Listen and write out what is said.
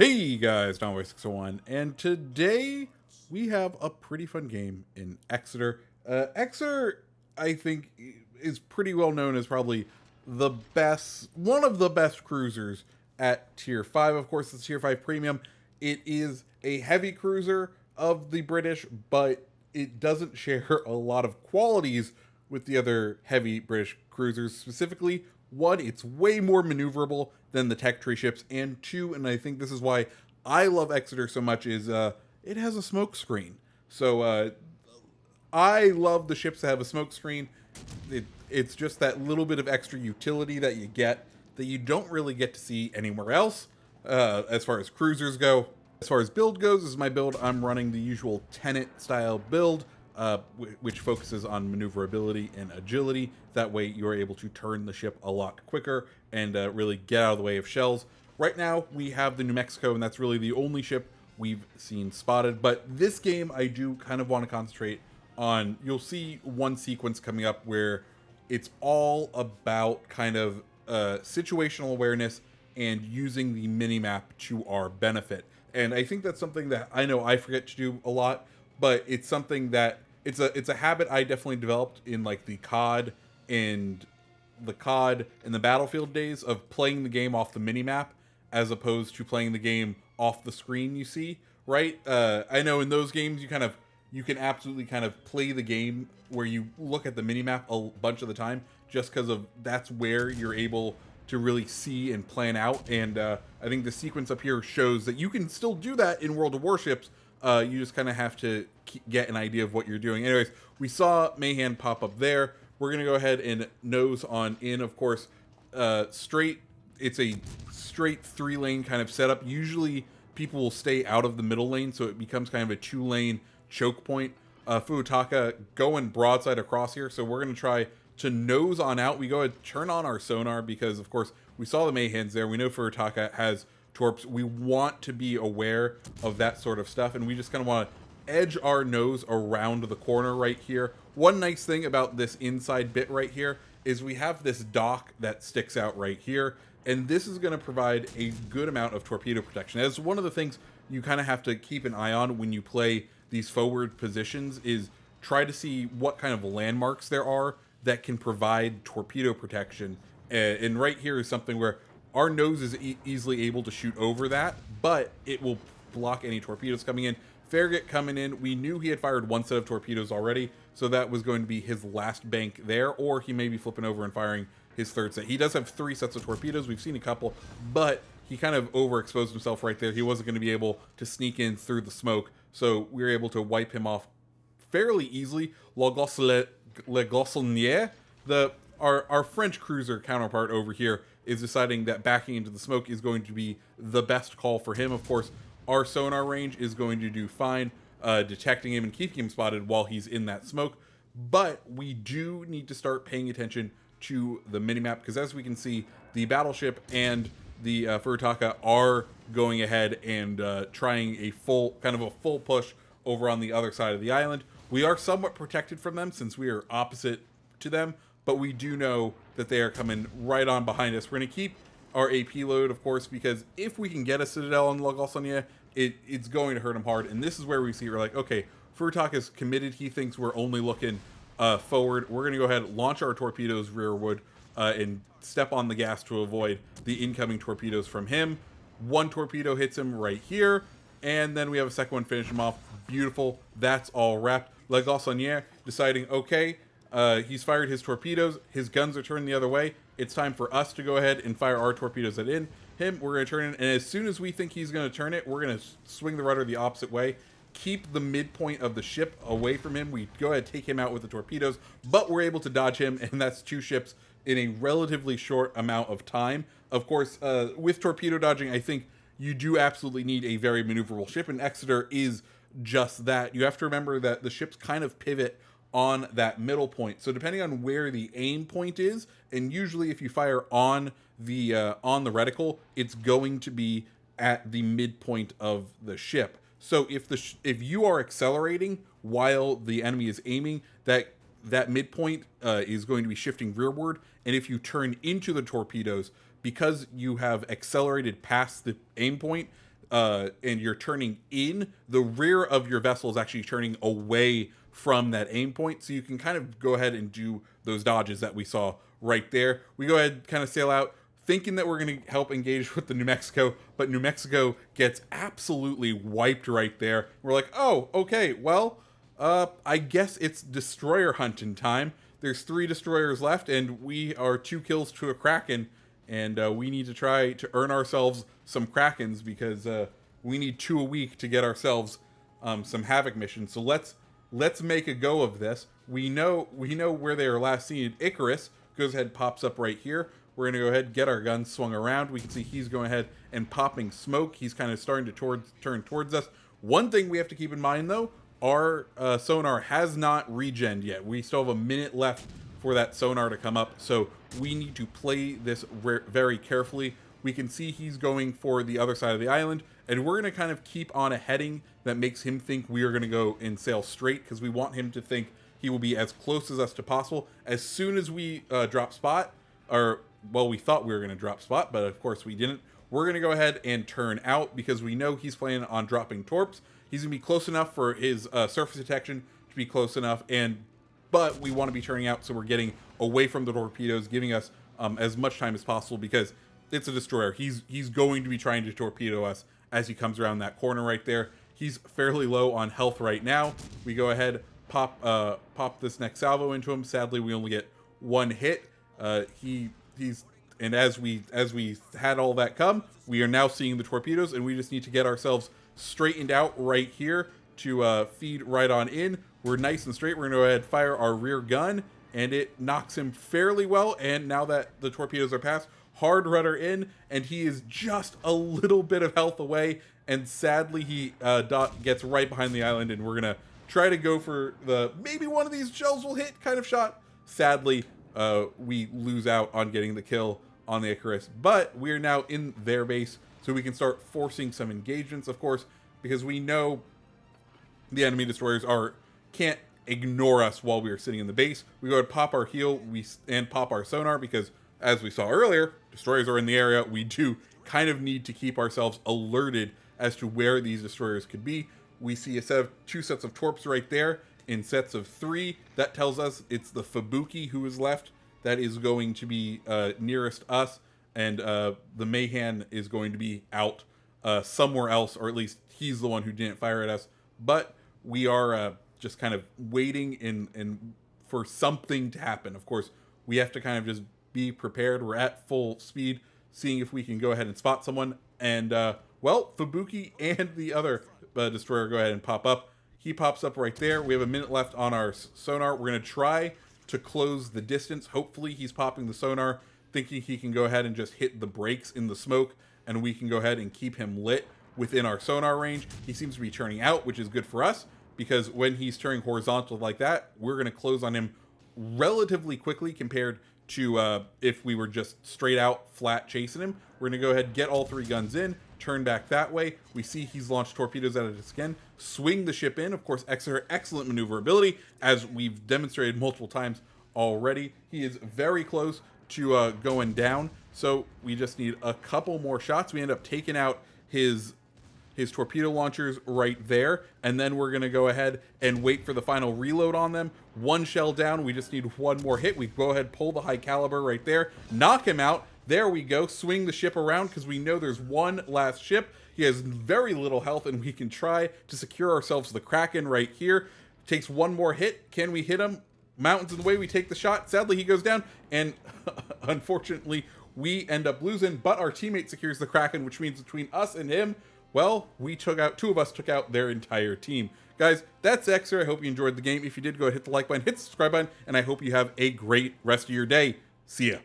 Hey guys, Donway601, and today we have a pretty fun game in Exeter. Exeter, I think, is pretty well known as probably one of the best cruisers at Tier 5. Of course, it's Tier 5 Premium. It is a heavy cruiser of the British, but it doesn't share a lot of qualities with the other heavy British cruisers. Specifically, one, it's way more maneuverable than the tech tree ships, and two, and I think this is why I love Exeter so much, is it has a smoke screen. So I love the ships that have a smoke screen. It's just that little bit of extra utility that you get that you don't really get to see anywhere else. As far as cruisers go, as far as build goes, this is my build. I'm running the usual Tenet style build, which focuses on maneuverability and agility. That way you're able to turn the ship a lot quicker and really get out of the way of shells. Right now we have the New Mexico, and that's really the only ship we've seen spotted. But this game I do kind of want to concentrate on. You'll see one sequence coming up where it's all about kind of situational awareness and using the minimap to our benefit. And I think that's something that I know I forget to do a lot, but it's something that it's a habit I definitely developed in like the COD and the Battlefield days of playing the game off the minimap as opposed to playing the game off the screen you see, right? I know in those games you can absolutely kind of play the game where you look at the minimap a bunch of the time just because of that's where you're able to really see and plan out. And I think the sequence up here shows that you can still do that in World of Warships. You just kind of have to get an idea of what you're doing. Anyways, we saw Mayhan pop up there. We're going to go ahead and nose on in, of course. It's a straight 3-lane kind of setup. Usually people will stay out of the middle lane, so it becomes kind of a 2-lane choke point. Furutaka going broadside across here, so we're going to try to nose on out. We go ahead and turn on our sonar because, of course, we saw the Mayhens there. We know Furutaka has torps. We want to be aware of that sort of stuff, and we just kind of want to edge our nose around the corner right here. One nice thing about this inside bit right here is we have this dock that sticks out right here, and this is going to provide a good amount of torpedo protection. That's one of the things you kind of have to keep an eye on when you play these forward positions, is try to see what kind of landmarks there are that can provide torpedo protection. And right here is something where our nose is easily able to shoot over that, but it will block any torpedoes coming in. Farragut coming in, we knew he had fired one set of torpedoes already, so that was going to be his last bank there, or he may be flipping over and firing his third set. He does have 3 sets of torpedoes. We've seen a couple, but he kind of overexposed himself right there. He wasn't going to be able to sneak in through the smoke, so we were able to wipe him off fairly easily. Le Gosselier, our French cruiser counterpart over here, is deciding that backing into the smoke is going to be the best call for him. Of course, our sonar range is going to do fine, detecting him and keeping him spotted while he's in that smoke. But we do need to start paying attention to the minimap, because as we can see, the battleship and the Furutaka are going ahead and trying a full push over on the other side of the island. We are somewhat protected from them since we are opposite to them, but we do know that they are coming right on behind us. We're going to keep our AP load, of course, because if we can get a Citadel on La Galsonia, it's going to hurt them hard. And this is where we see we're like, okay, Furutaka is committed. He thinks we're only looking forward. We're going to go ahead and launch our torpedoes rearward and step on the gas to avoid the incoming torpedoes from him. One torpedo hits him right here, and then we have a second one finish him off. Beautiful. That's all wrapped. Le Gosselier deciding, okay, he's fired his torpedoes. His guns are turned the other way. It's time for us to go ahead and fire our torpedoes at him. We're going to turn it, and as soon as we think he's going to turn it, we're going to swing the rudder the opposite way. Keep the midpoint of the ship away from him. We go ahead and take him out with the torpedoes, but we're able to dodge him, and that's 2 ships in a relatively short amount of time. Of course, with torpedo dodging, I think you do absolutely need a very maneuverable ship, and Exeter is just that. You have to remember that the ships kind of pivot on that middle point, so depending on where the aim point is, and usually if you fire on the reticle, it's going to be at the midpoint of the ship. So if you are accelerating while the enemy is aiming, that midpoint is going to be shifting rearward, and if you turn into the torpedoes, because you have accelerated past the aim point, and you're turning in, the rear of your vessel is actually turning away from that aim point. So you can kind of go ahead and do those dodges that we saw right there. We go ahead, kind of sail out, thinking that we're going to help engage with the New Mexico, but New Mexico gets absolutely wiped right there. We're like, oh, okay, well, I guess it's destroyer hunting time. There's 3 destroyers left, and we are 2 kills to a Kraken, and we need to try to earn ourselves some Krakens, because we need 2 a week to get ourselves some Havoc missions. So let's make a go of this. We know where they are last seen. Icarus goes ahead, pops up right here. We're going to go ahead and get our guns swung around. We can see he's going ahead and popping smoke. He's kind of starting to turn towards us. One thing we have to keep in mind, though, our sonar has not regened yet. We still have a minute left for that sonar to come up, so we need to play this very carefully. We can see he's going for the other side of the island, and we're going to kind of keep on a heading that makes him think we are going to go and sail straight, because we want him to think he will be as close as us to possible. As soon as we drop spot, or, well, we thought we were going to drop spot, but of course we didn't. We're going to go ahead and turn out, because we know he's planning on dropping torps. He's going to be close enough for his surface detection to be close enough, but we want to be turning out so we're getting away from the torpedoes, giving us as much time as possible, because it's a destroyer. He's going to be trying to torpedo us as he comes around that corner right there. He's fairly low on health right now. We go ahead, pop this next salvo into him. Sadly, we only get 1 hit. And as we had all that come, we are now seeing the torpedoes, and we just need to get ourselves straightened out right here to feed right on in. We're nice and straight. We're going to go ahead and fire our rear gun, and it knocks him fairly well. And now that the torpedoes are past, hard rudder in, and he is just a little bit of health away. And sadly, he gets right behind the island, and we're going to try to go for the maybe one of these shells will hit kind of shot. Sadly, we lose out on getting the kill on the Icarus, but we are now in their base, so we can start forcing some engagements, of course, because we know the enemy destroyers can't ignore us while we are sitting in the base. We go ahead and pop our heel and pop our sonar, because as we saw earlier, destroyers are in the area. We do kind of need to keep ourselves alerted as to where these destroyers could be. We see a 2 sets of torps right there in sets of 3. That tells us it's the Fubuki who is left that is going to be nearest us, and the Mayhan is going to be out somewhere else, or at least he's the one who didn't fire at us. But we are just kind of waiting in for something to happen. Of course, we have to kind of just be prepared. We're at full speed, seeing if we can go ahead and spot someone. And, well, Fubuki and the other destroyer go ahead and pop up. He pops up right there. We have a minute left on our sonar. We're going to try to close the distance. Hopefully he's popping the sonar, thinking he can go ahead and just hit the brakes in the smoke, and we can go ahead and keep him lit within our sonar range. He seems to be turning out, which is good for us, because when he's turning horizontal like that, we're going to close on him relatively quickly compared to if we were just straight out flat chasing him. We're going to go ahead and get all 3 guns in, turn back that way. We see he's launched torpedoes at us again, swing the ship in. Of course, Exeter, excellent maneuverability, as we've demonstrated multiple times already. He is very close to going down, so we just need a couple more shots. We end up taking out his torpedo launchers right there, and then we're going to go ahead and wait for the final reload on them. 1 shell down. We just need 1 more hit. We go ahead, pull the high caliber right there, knock him out. There we go. Swing the ship around, because we know there's 1 last ship. He has very little health, and we can try to secure ourselves the Kraken right here. Takes 1 more hit. Can we hit him? Mountains in the way. We take the shot. Sadly, he goes down, and unfortunately, we end up losing, but our teammate secures the Kraken, which means between us and him, well, we took out, 2 of us took out their entire team. Guys, that's Exeter. I hope you enjoyed the game. If you did, go ahead, hit the like button, hit the subscribe button, and I hope you have a great rest of your day. See ya.